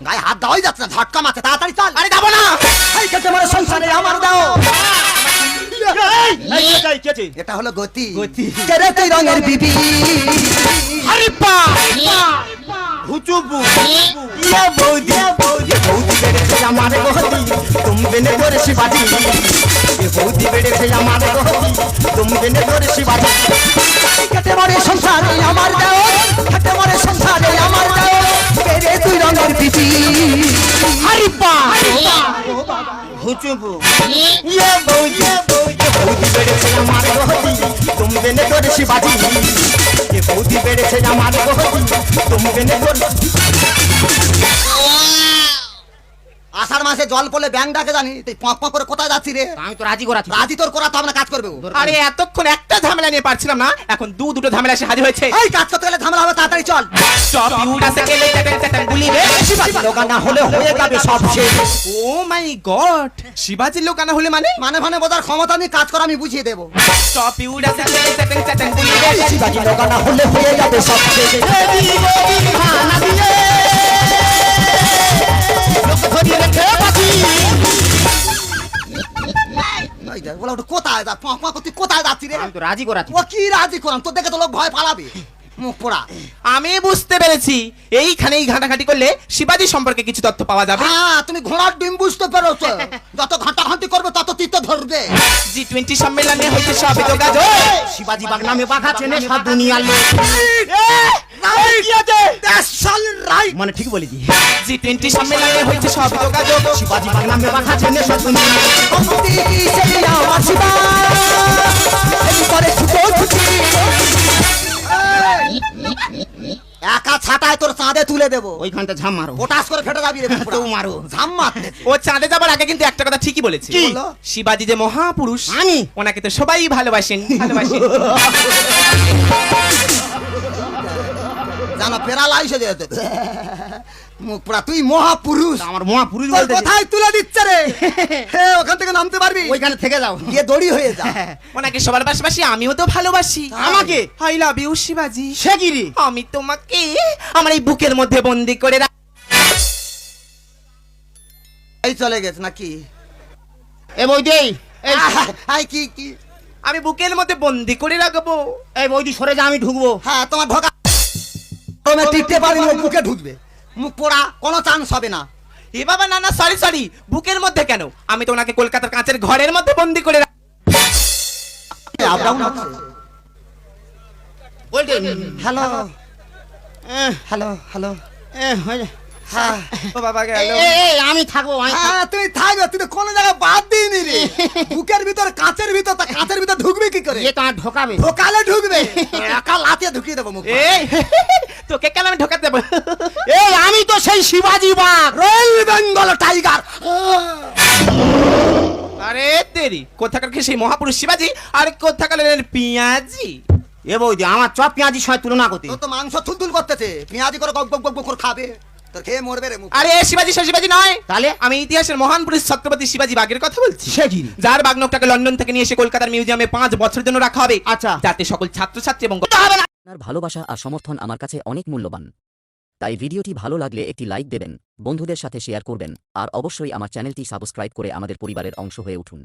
গায়ে হাত দেওয়াই যাচ্ছে না, ঝটকা মারছে, তাড়াতাড়ি চল। আরে যাবো না, এই কেটে মারে সংসারে আমার দাও। এটা হলো গতি, কেরেতে রঙের বিবি। আরে পা হুচুবু ইয়া বৌদি, বৌদি বেড়েছে আমার গতি, তুমি নে করে শিবাজি। বৌদি বেড়েছে আমার গতি, তুমি নে করে শিবাজি। কেটে মারে সংসারে আমার দাও, কেটে মারে সংসারে আমার দাও, কেরে তুই রঙের বিবি। আরে পা হুচুবু ইয়া বৌদি, বৌদি বেড়েছে আমার গতি, তুমি নে করে শিবাজি। বৌদি বেড়েছে আমার গতি, তুমি নে করে। আষাঢ় মাসে জল পড়লে ব্যাং ডাকে জানি, তুই পক পক করে কোথায় যাচ্ছি রে? আমি তো রাজি করাচ্ছি। রাজি তোর করা তো আমরা কাজ করবে। আরে এতক্ষণ একটা ঝামেলা নিয়ে পারছিলাম না, এখন দুটো ঝামেলা এসে হাজির হয়েছে। এই কাজ করতে গেলে ঝামেলা হবে, তাড়াতাড়ি চল। সব ইউডাসে গেলে চ্যাটাং চ্যাটাং গুলি রে। শিবাজি লোকানা হলে হয়ে যাবে সব শেষ। ও মাই গড, শিবাজির লোক আনা হলে মানে? মানে মানে বোঝার ক্ষমতা নেই, কাজ করা আমি বুঝিয়ে দেবো। সব ইউডাসে গেলে চ্যাটাং চ্যাটাং গুলি রে। শিবাজি লোকানা হলে হয়ে যাবে সব শেষ। কোথায় যা পক পক তুই কোথায় যাচ্ছি রে? আমি তো রাজি করাচ্ছি। ও কি রাজি করাম, তোর দেখে তো লোক ভয় পালাবে, মুখ পোড়া। আমি বুঝতে পেরেছি, এইখানেই ঘাটাঘাটি করলে শিবাজি সম্পর্কে কিছু তথ্য পাওয়া যাবে। হ্যাঁ, তুমি ঘোড়ার ডিম বুঝতে পেরেছো, যত ঘাটাঘাটি করবে তত তীর্থ ধরবে। G20 সম্মেলনে হয়েছে সব যোগাযোগ। শিবাজি বাগ নামে বাঘা চেনে সব দুনিয়ার লোক। মানে ঠিক বলেছি। G20 সম্মেলনে হয়েছে সব যোগাযোগ। শিবাজি বাগ নামে বাঘা চেনে সব দুনিয়ার একা ছাটায় তোর চাঁদে তুলে দেবো, ওইখানটা ঝাম মারো। পটাশ করে ফেটে যাবি রে। তো মারো। ঝাম মারতে ও চাঁদে যাবার আগে কিন্তু একটা কথা ঠিকই বলেছে। কি বললো? শিবাজি যে মহাপুরুষ, আমি ওনাকে তো সবাই ভালোবাসেন। জানো প্যারালাইজ হয়ে যেত মুখ পোড়া। তুই মহাপুরুষ, আমার মহাপুরুষ তোর বলতে কোথায় তুলে দিচ্ছে রে? ওখান থেকে নামতে পারবি? ওইখানে থেকে যাও। গিয়ে দড়ি হয়ে যা। ওনাকে সবার পাশাপাশি আমিও তো ভালোবাসি। আমাকে? আই লাভ ইউ শিবাজি। সে কি রে? আমি তোমাকে আমার এই বুকের মধ্যে বন্দি করে এই চলে গেছে নাকি? এ বৌদি, এই আই কি কি? আমি বুকের মধ্যে বন্দি করে রাখবো। এই বৌদি সরে যা, আমি ঢুকবো। হ্যাঁ, তোমার ঢোকা তুমি টিকতে পারবি না, বুকে ঢুকবে। মুখ পোড়া, কোনো চান্স হবে না। এ বাবা না না, সরি সরি, বুকের মধ্যে কেন? আমি তো ওনাকে কলকাতার কাঁচের ঘরের মধ্যে বন্দি করে হ্যালো হ্যালো হ্যালো, হ্যাঁ ও বাবা গেল। আমি থাকবো। হ্যাঁ তুমি থাকবে, তুই তো কোনো জায়গায় বাদ দিইনি রে। বুকের ভিতর কাঁচের ভিতর, তা কাঁচের ভিতর ঢুকবে কি করে? এ তো আমার ঢোকাবে। ঢোকালে ঢুকবে, একা লাতিয়ে ঢুকিয়ে দেবো মুখ। এই তোকে কেন আমি ঢোকাতে দেবো? এই আমি তো সেই শিবাজি বাঘ, রয়্যাল বেঙ্গল টাইগার। আরে তেরি, কোথাকার কি সেই মহাপুরুষ শিবাজি আর কোথাকার পিয়াজি? এ বৌদি আমার চপ পেঁয়াজির সঙ্গে তুলনা করতে। তোর তো মাংস থুলথুল করতেছে, পেঁয়াজি করে গপ গপ গপ গপ করে খাবে, তোর খেয়ে মরবে রে মুখ। আরে শিবাজি সে শিবাজি নয়, তাহলে আমি ইতিহাসের মহান পুরুষ ছত্রপতি শিবাজি বাগের কথা বলছি। সে কি? যার বাগনকটাকে লন্ডন থেকে নিয়ে এসে কলকাতার মিউজিয়ামে 5 বছরের জন্য রাখা হবে। আচ্ছা। যাতে সকল ছাত্রছাত্রী এবং আপনার ভালোবাসা আর সমর্থন আমার কাছে অনেক মূল্যবান, তাই ভিডিওটি ভালো লাগলে একটি লাইক দেবেন, বন্ধুদের সাথে শেয়ার করবেন আর অবশ্যই আমার চ্যানেলটি সাবস্ক্রাইব করে আমাদের পরিবারের অংশ হয়ে উঠুন।